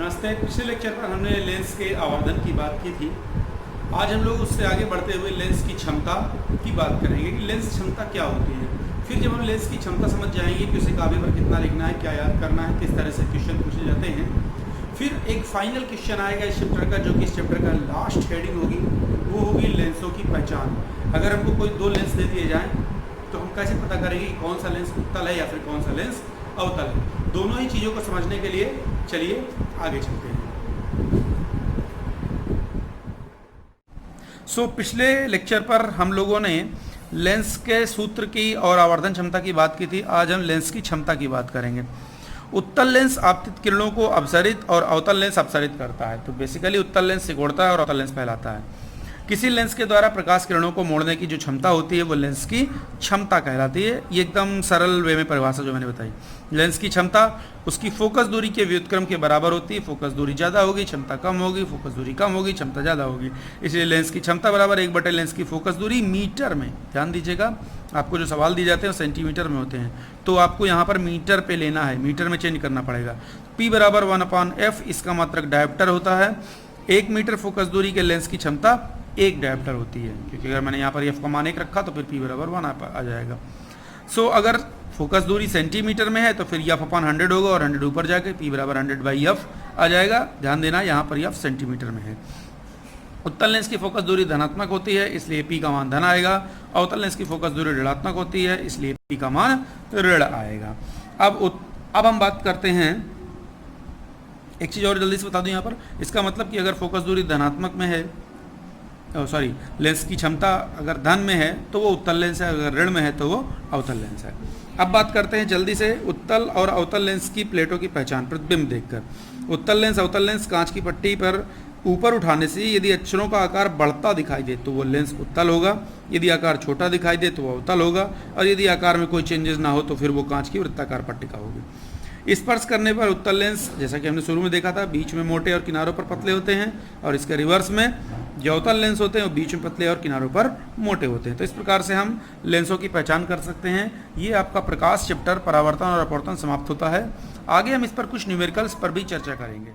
नमस्ते। पिछले लेक्चर पर हमने लेंस के आवर्धन की बात की थी। आज हम लोग उससे आगे बढ़ते हुए लेंस की क्षमता की बात करेंगे कि लेंस क्षमता क्या होती है। फिर जब हम लेंस की क्षमता समझ जाएंगे कि उसे कागज पर कितना लिखना है, क्या याद करना है, किस तरह से क्वेश्चन पूछे जाते हैं, फिर एक फाइनल क्वेश्चन आएगा इस चैप्टर का, जो कि इस चैप्टर का लास्ट हेडिंग होगी, वो होगी लेंसों की पहचान। अगर हमको कोई दो लेंस दे दिए जाएँ तो हम कैसे पता करेंगे कि कौन सा लेंस उत्तल है या फिर कौन सा लेंस अवतल है। दोनों ही चीज़ों को समझने के लिए चलिए आगे चलते हैं। पिछले लेक्चर पर हम लोगों ने लेंस के सूत्र की और आवर्धन क्षमता की बात की थी। आज हम लेंस की क्षमता की बात करेंगे। उत्तल लेंस आपतित किरणों को अपसरित और अवतल लेंस अपसरित करता है। तो बेसिकली उत्तल लेंस सिकोड़ता है और अवतल लेंस फैलाता है। किसी लेंस के द्वारा प्रकाश किरणों को मोड़ने की जो क्षमता होती है वो लेंस की क्षमता कहलाती है। ये एकदम सरल वे में परिभाषा जो मैंने बताई। लेंस की क्षमता उसकी फोकस दूरी के व्युत्क्रम के बराबर होती है। फोकस दूरी ज़्यादा होगी, क्षमता कम होगी, फोकस दूरी कम होगी, क्षमता ज़्यादा होगी। इसलिए लेंस की क्षमता बराबर 1/, लेंस की फोकस दूरी मीटर में। ध्यान दीजिएगा, आपको जो सवाल दिए जाते हैं वो सेंटीमीटर में होते हैं, तो आपको यहाँ पर मीटर पे लेना है, मीटर में चेंज करना पड़ेगा। P बराबर 1/f, इसका मात्रक डायोप्टर होता है। 1 मीटर फोकस दूरी के लेंस की क्षमता 1 डायोप्टर होती है, क्योंकि अगर मैंने यहाँ पर f का मान 1 रखा तो फिर P बराबर 1 आ जाएगा। अगर फोकस दूरी सेंटीमीटर में है तो फिर f/100 होगा और 100 ऊपर जाके P बराबर 100/f आ जाएगा। ध्यान देना, यहाँ पर f सेंटीमीटर में है। उत्तल लेंस की फोकस दूरी धनात्मक होती है, इसलिए P का मान धन आएगा। अवतल लेंस की फोकस दूरी ऋणात्मक होती है, इसलिए P का मान ऋण आएगा। अब हम बात करते हैं, एक चीज़ और जल्दी से बता दूं यहाँ पर। इसका मतलब कि अगर फोकस दूरी धनात्मक में है, लेंस की क्षमता अगर धन में है तो वो उत्तल लेंस है, अगर ऋण में है तो वो अवतल लेंस है। अब बात करते हैं जल्दी से उत्तल और अवतल लेंस की प्लेटों की पहचान प्रतिबिंब देखकर। उत्तल लेंस अवतल लेंस कांच की पट्टी पर ऊपर उठाने से यदि अक्षरों का आकार बढ़ता दिखाई दे तो वो लेंस उत्तल होगा, यदि आकार छोटा दिखाई दे तो वो अवतल होगा, और यदि आकार में कोई चेंजेस ना हो तो फिर वो कांच की वृत्ताकार पट्टिका होगी। स्पर्श करने पर उत्तल लेंस, जैसा कि हमने शुरू में देखा था, बीच में मोटे और किनारों पर पतले होते हैं, और इसके रिवर्स में जो अवतल लेंस होते हैं वो बीच में पतले और किनारों पर मोटे होते हैं। तो इस प्रकार से हम लेंसों की पहचान कर सकते हैं। ये आपका प्रकाश चैप्टर परावर्तन और अपवर्तन समाप्त होता है। आगे हम इस पर कुछ न्यूमेरिकल्स पर भी चर्चा करेंगे।